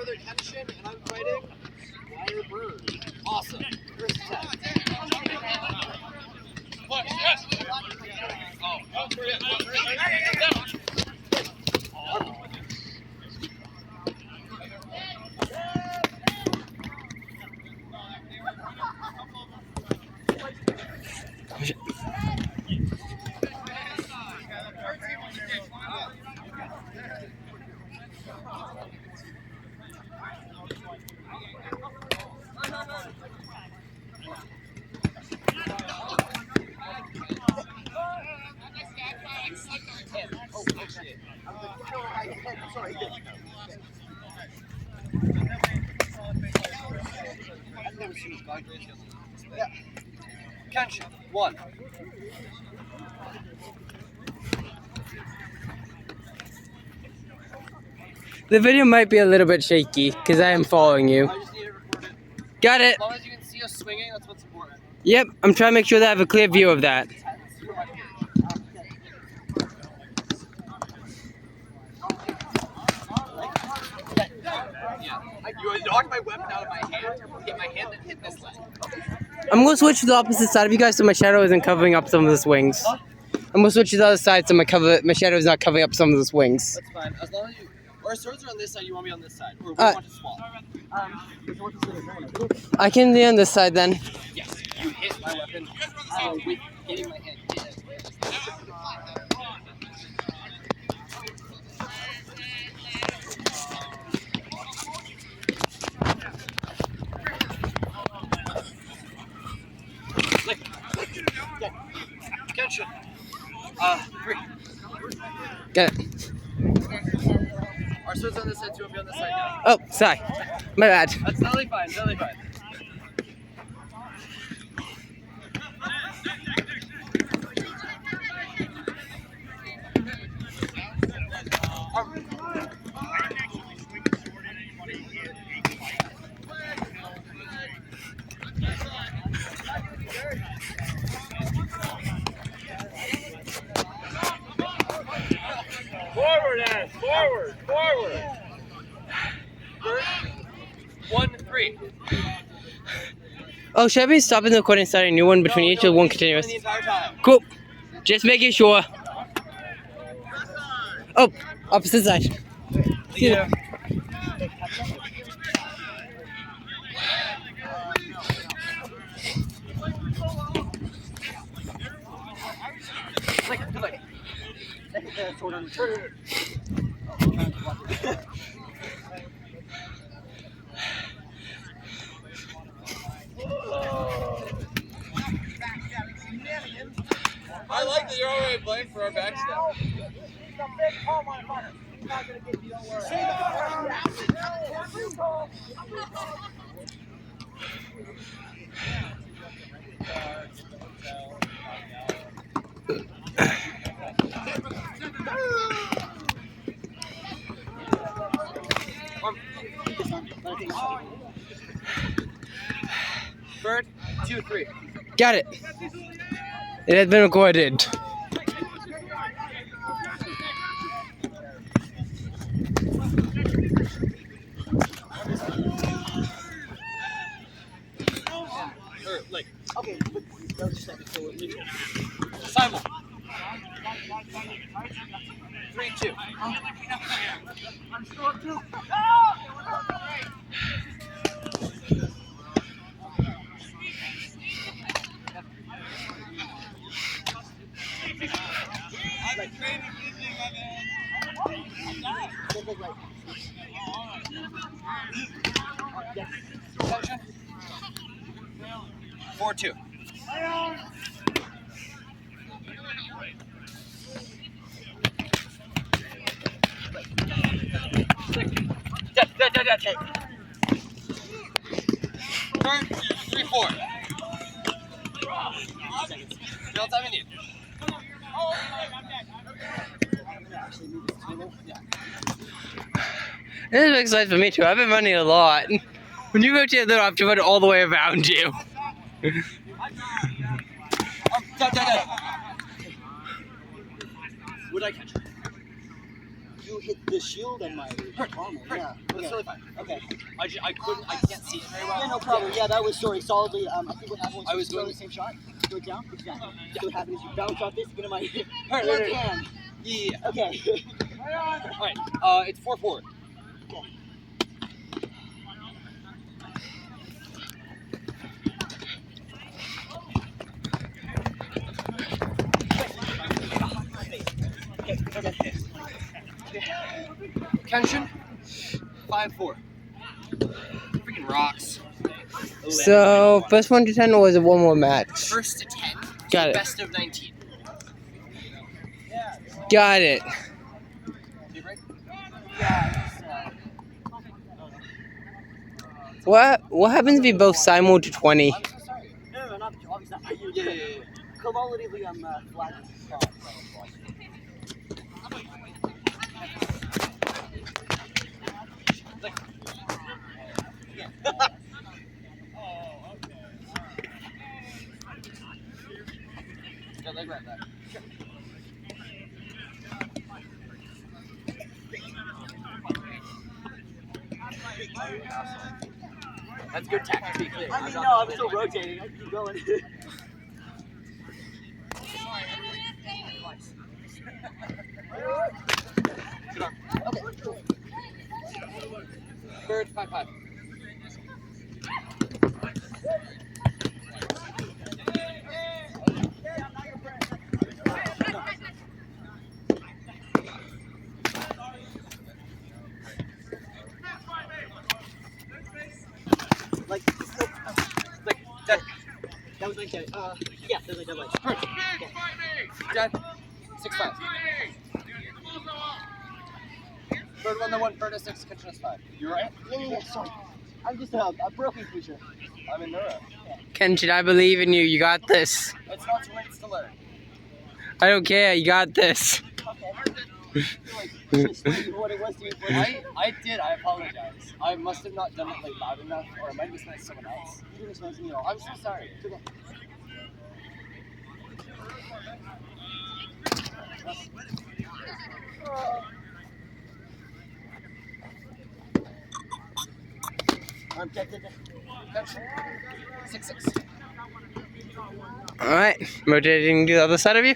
brother Kenshin, and I'm fighting Wire Bird. Awesome. First attack. Yes. Oh, sorry. I've never seen this guy. Yeah. Kenshin, 1. The video might be a little bit shaky because I am following you. I just need it recorded. Got it. As long as you can see us swinging, that's what's important. Yep, I'm trying to make sure that I have a clear view of that. You knocked my weapon out of my hand, hit my hand, and hit this leg. I'm going to switch to the opposite side of you guys so my shadow isn't covering up some of the swings. I'm going to switch to the other side so my shadow is not covering up some of the swings. That's fine. As long as you... Our swords are on this side, you want me on this side? Or we want to swap? I can be on this side then. Yes. You hit my weapon with hitting my hand. Kenshin. 3. Got it. Our swords on this side, so we'll be on this side now. Oh, sorry. My bad. That's totally fine, totally fine. Forward, Ash! Forward! Forward! 1, 3. Oh, should I be stopping the recording and starting a new one between each or one continuous? The entire time. Cool. Just making sure. Oh, opposite side. Yeah. I like that you're already blamed for our backstab. Bird, 2, 3. Got it. It has been recorded. Like, okay, Simon. 3, 2. Attention. 4, 2. Turn, 3, 4. All time you need. This makes sense for me too. I've been running a lot. When you rotate a little, I have to run it all the way around you. Would I catch it? You hit the shield and my armor. Yeah. That's Okay. totally fine. Okay. I can't see it very well. Yeah, no problem. Yeah, that was solidly. I think what happened was I was throwing going- the same shot. Throw it down. Exactly. So what happened is you bounce off this into my Right, left right. hand. Yeah. Okay. Alright, it's 4-4. Kenshin, 5-4. Freaking rocks. So, first 1 to 10 was a 1-1 match. First to 10. Got it. Best of 19. Got it. You right? What happens if we both simul to 20? I'm so sorry. No, not obviously not you. Yeah. Cumulatively, I'm flat. Got leg right back. That's good tactics, to be clear. I mean, no, I'm still rotating. I can keep going. Third, 5-5. Like, Dead. that was my dead. Yeah, that was my dead leg. Dead. 6-5. Third 1-1. Third is 6. Kitchen is 5. You right? Yeah, sorry. I'm just a broken creature. I'm in neuro. Kenshin, I believe in you. You got this. It's not too late to learn. I don't care. You got this. Okay. Explain what it was to you for I did. I apologize. I must have not done it like loud enough, or I might have listened to someone else. You didn't explain to me at all. I'm so sorry. It's okay. I'm dead. Kitchen. 6-6. Alright, rotating to the other side of you.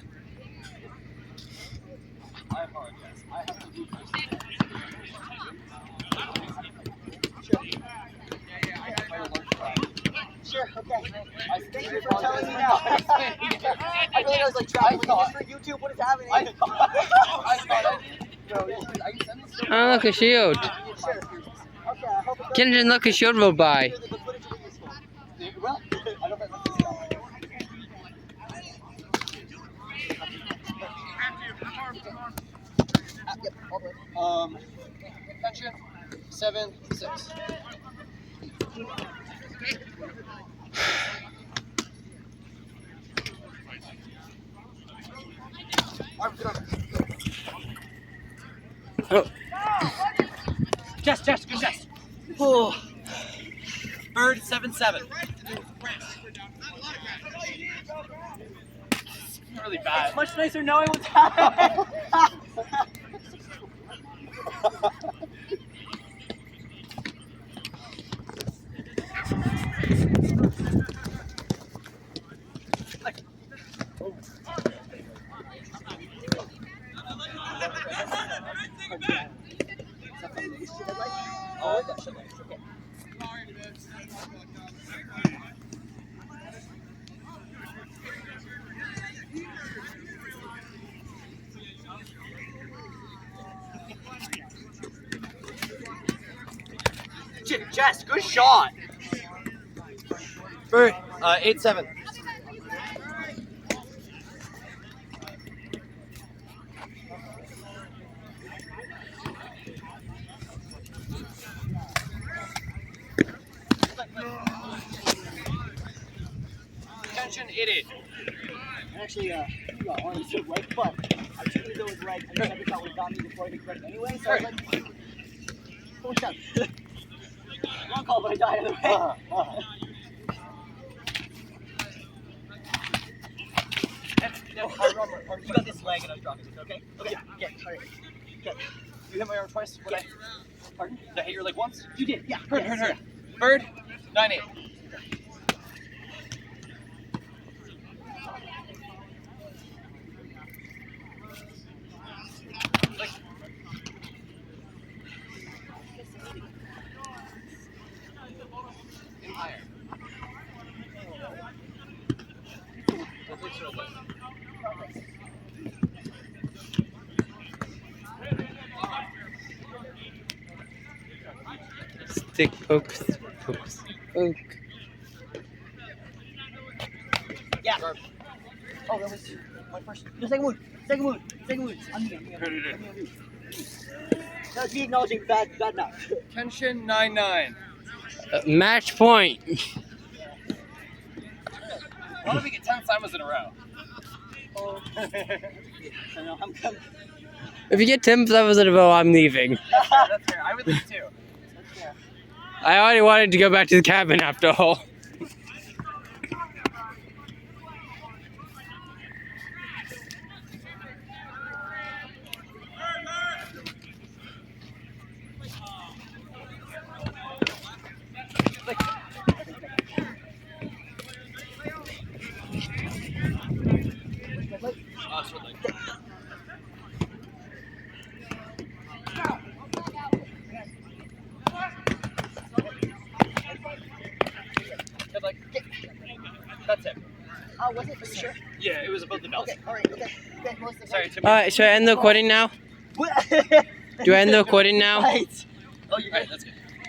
I apologize. I have to do first. Sure, okay. Thank you for apologize. telling me now. I feel like I was like traveling just for YouTube. What is happening? I thought I did. No, I can send this to Oh, look, a shield. Sure. Okay, I hope it does. Kenshin, look, a shield rolled by. The footage will be useful. Well, I don't know if I left this down. Yep, all the way. Pension, 7-6. Oh. Chest, good chest. Oh. Third, 7-7. Really bad. It's much nicer knowing what's happening. Oh, that should be. Okay. Jess, good shot. Bird, 8-7. Attention, 8-8. Actually, you got one of his leg, but I took him to his leg, and the second shot would have got me before I could correct anyway, so I was like, oh, shot. Wrong call, but I died either way. You You got this leg and I'm dropping it, okay? Okay, yeah, alright. Okay. You hit my arm twice. What Pardon? Did I hit your leg once? You did, yeah. Hurt, yes, hurt, hurt. yeah. Bird, 9-8. In higher. Stick pokes, pokes, poke. Yeah. Oh, that was my first. The second wound. Second wound. Second wound. On me. That's me acknowledging bad match. Kenshin, 9-9. Match point. Why don't we get 10 Simons in a row? Oh. I know, I'm coming. If you get 10 levels in a row, I'm leaving. That's fair. I would leave too. I already wanted to go back to the cabin after all. That's it. Oh, was it? Are you sure? Yeah, it was above the belt. Okay, alright, okay. Okay, most of the Sorry, Tim. Alright, should I end the recording now? What? Do I end the recording now? Right. Oh, you're right. That's good.